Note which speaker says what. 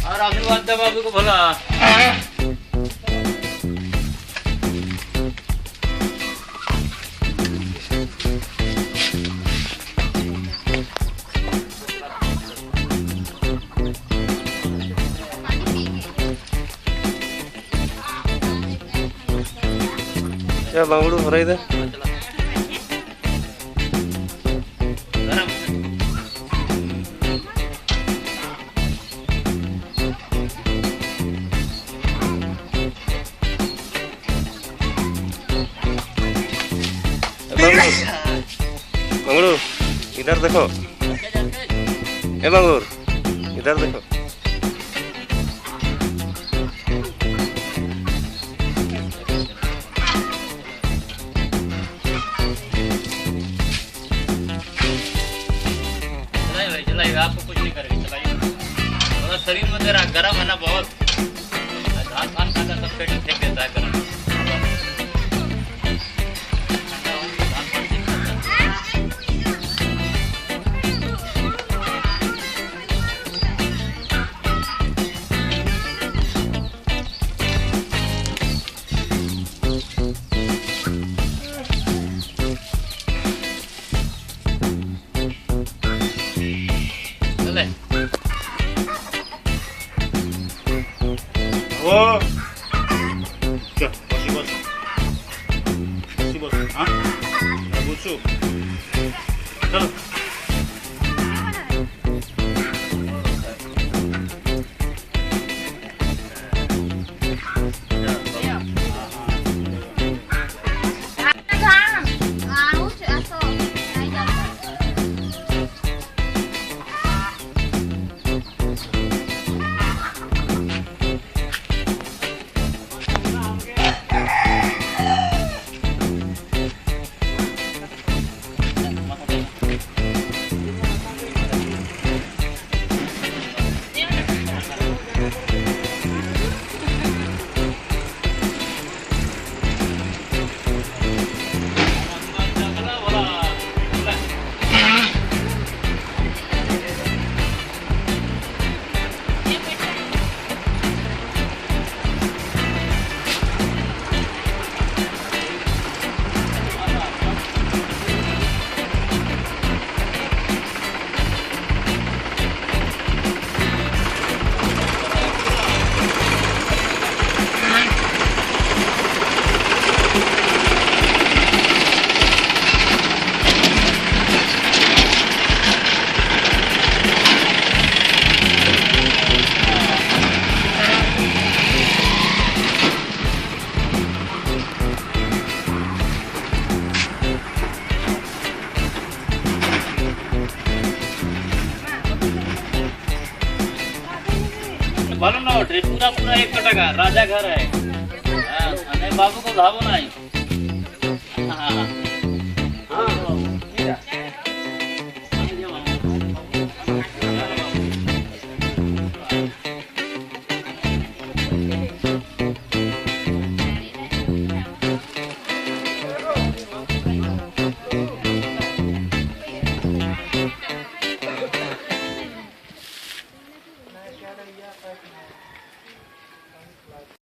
Speaker 1: और आशीर्वाद दे बाबू को भला।
Speaker 2: क्या बांगड़ू हो रही है मंगड़ू इधर देखो। ए मंगूर इधर देखो।
Speaker 1: चलाइए आपको कुछ नहीं करेगी। चलाइए थोड़ा शरीर में जरा गर्म है ना बहुत। धान खान खाता सब पेट फेंक देता है गर्म।
Speaker 3: Oh, masih bos, ah, busuk, chalo.
Speaker 1: मालूम ना पूरा पूरा 1 टका राजा घर है। बाबू को धावो नहीं। हाँ